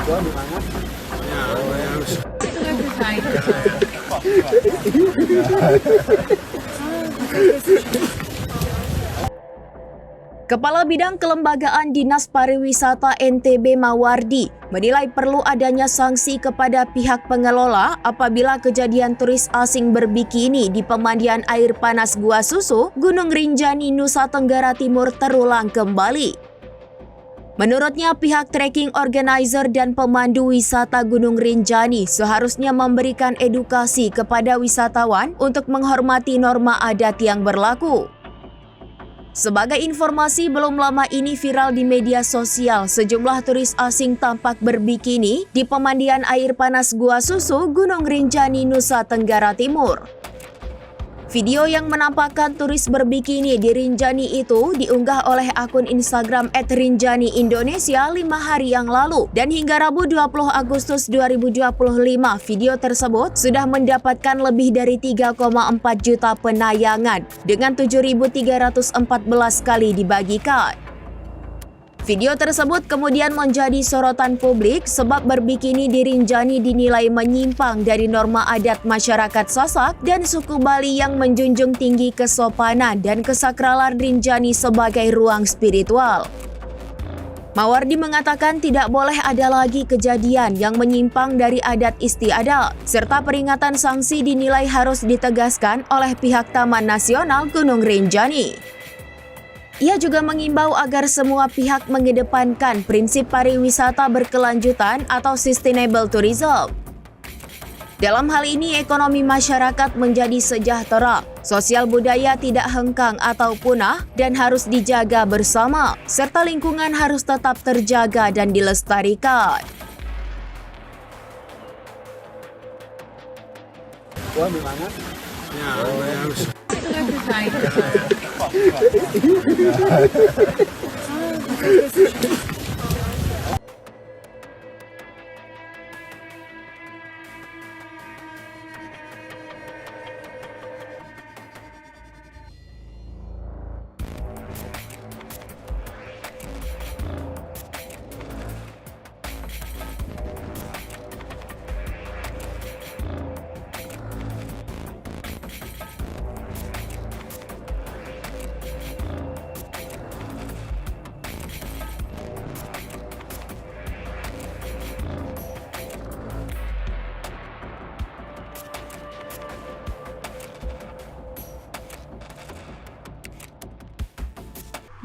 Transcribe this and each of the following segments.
Gua di mana? Ya, harus. Kepala Bidang Kelembagaan Dinas Pariwisata NTB Mawardi menilai perlu adanya sanksi kepada pihak pengelola apabila kejadian turis asing berbikini di pemandian air panas Gua Susu, Gunung Rinjani, Nusa Tenggara Timur terulang kembali. Menurutnya, pihak trekking organizer dan pemandu wisata Gunung Rinjani seharusnya memberikan edukasi kepada wisatawan untuk menghormati norma adat yang berlaku. Sebagai informasi, belum lama ini viral di media sosial sejumlah turis asing tampak berbikini di pemandian air panas Gua Susu, Gunung Rinjani, Nusa Tenggara Timur. Video yang menampakkan turis berbikini di Rinjani itu diunggah oleh akun Instagram @rinjani Indonesia 5 hari yang lalu, dan hingga Rabu 20 Agustus 2025 video tersebut sudah mendapatkan lebih dari 3,4 juta penayangan dengan 7.314 kali dibagikan. Video tersebut kemudian menjadi sorotan publik sebab berbikini di Rinjani dinilai menyimpang dari norma adat masyarakat Sasak dan suku Bali yang menjunjung tinggi kesopanan dan kesakralan Rinjani sebagai ruang spiritual. Mawardi mengatakan tidak boleh ada lagi kejadian yang menyimpang dari adat istiadat, serta peringatan sanksi dinilai harus ditegaskan oleh pihak Taman Nasional Gunung Rinjani. Ia juga mengimbau agar semua pihak mengedepankan prinsip pariwisata berkelanjutan atau sustainable tourism. Dalam hal ini, ekonomi masyarakat menjadi sejahtera, sosial budaya tidak hengkang atau punah dan harus dijaga bersama, serta lingkungan harus tetap terjaga dan dilestarikan. Gua di mana? Ya, harus.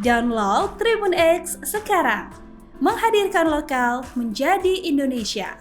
Download Tribun X sekarang, menghadirkan lokal menjadi Indonesia.